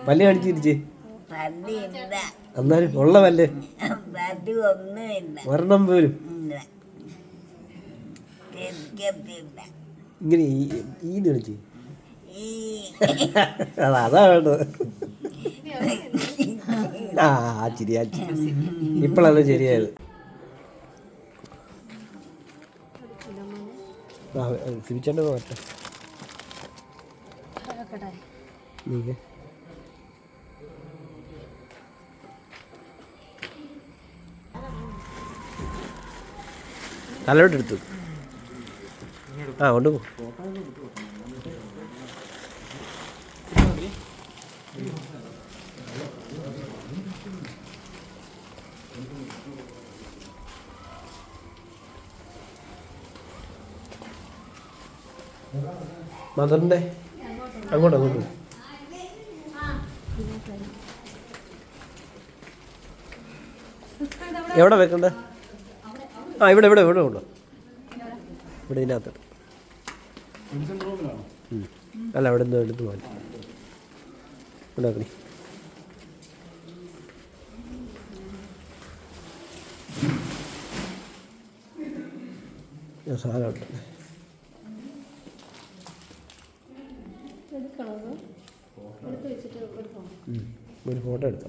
പല്ല് കാണിച്ച് തിരിച്ച്. എന്നാലും ഉള്ള പല്ല് ഒരെണ്ണം പോലും ഇങ്ങനെ ഈന്ന് കളിച്ച് അതാ വേണ്ടത്. ആ ചിരിയാ ഇപ്പോഴാണ് ശരിയായത്. സിബിച്ചേട്ട പോട്ടെ തലോട്ടെടുത്തു. ആ കൊണ്ട് പോ. മദറിൻ്റെ അങ്ങോട്ട് എവിടെ വെക്കണ്ടേ? ആ ഇവിടെ ഇവിടെ ഇവിടെ ഉണ്ടോ? ഇവിടെ ഇതിനകത്ത് അല്ല അവിടെ നിന്ന് എടുത്ത് മാറ്റി ഇവിടെ വെക്കണേ. സാധനം ഉണ്ട്. ഒരു ഫോട്ടോ എടുത്തോ.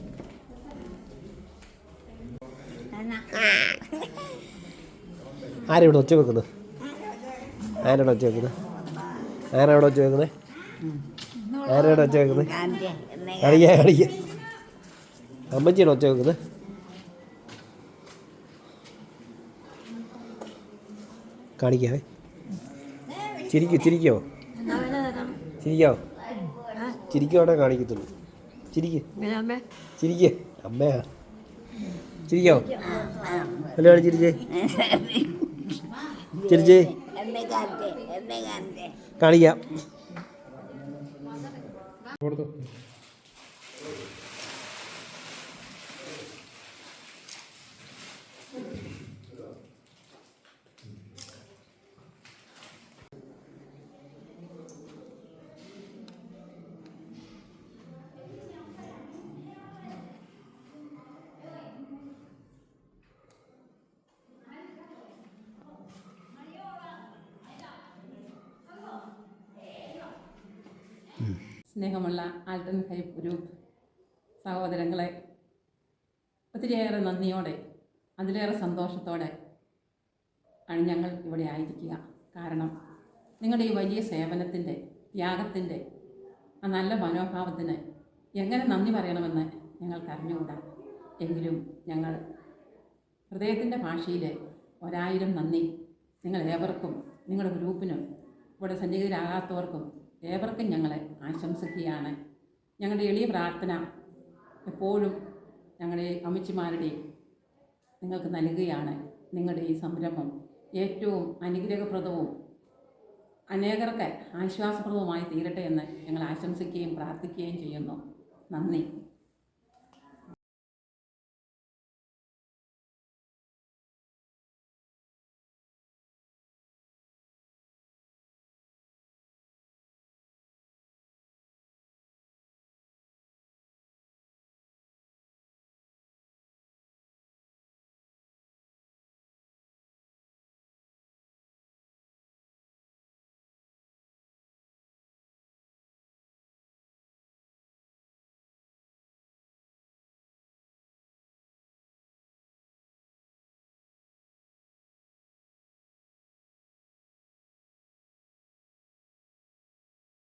ആരെവിടെ ഒച്ച വെക്കുന്നത്? ആരോടെ ഒച്ച വെക്കുന്നത്? ആരോടെ ഒച്ച വെക്കുന്നത്? ആരോടെ ഒച്ച വെക്കുന്നത്? കളിക്കുക. അമ്മച്ചിയാണ് ഒച്ച വെക്കുന്നത്. കാണിക്കാവേ. ചിരിക്കാവോ? ചിരിക്കോടെ കാണിക്കത്തുള്ളൂ. ചിരിക്കേ അമ്മയാ. ചിരിക്കാവോ? അല്ല ചിരിച്ചേ ചിരിച്ചേ കാണിക്കാം. സ്നേഹമുള്ള ആൽട്ടൺ ഹൈപ്പ് ഗ്രൂപ്പ് സഹോദരങ്ങളെ, ഒത്തിരിയേറെ നന്ദിയോടെ അതിലേറെ സന്തോഷത്തോടെ ആണ് ഞങ്ങൾ ഇവിടെ ആയിരിക്കുക. കാരണം നിങ്ങളുടെ ഈ വലിയ സേവനത്തിൻ്റെ, ത്യാഗത്തിൻ്റെ ആ നല്ല മനോഭാവത്തിന് എങ്ങനെ നന്ദി പറയണമെന്ന് ഞങ്ങൾക്ക് അറിഞ്ഞുകൂടാ. എങ്കിലും ഞങ്ങൾ ഹൃദയത്തിൻ്റെ ഭാഷയിൽ 1000 നന്ദി നിങ്ങളേവർക്കും, നിങ്ങളുടെ ഗ്രൂപ്പിനും ഇവിടെ സന്നിഹിതരാകാത്തവർക്കും ഏവർക്കും ഞങ്ങളെ ആശംസിക്കുകയാണ്. ഞങ്ങളുടെ എളിയ പ്രാർത്ഥന എപ്പോഴും ഞങ്ങളുടെ അമ്മച്ചിമാരുടെയും നിങ്ങൾക്ക് നൽകുകയാണ്. നിങ്ങളുടെ ഈ സംരംഭം ഏറ്റവും അനുഗ്രഹപ്രദവും അനേകർക്ക് ആശ്വാസപ്രദവുമായി തീരട്ടെ എന്ന് ഞങ്ങൾ ആശംസിക്കുകയും പ്രാർത്ഥിക്കുകയും ചെയ്യുന്നു. നന്ദി.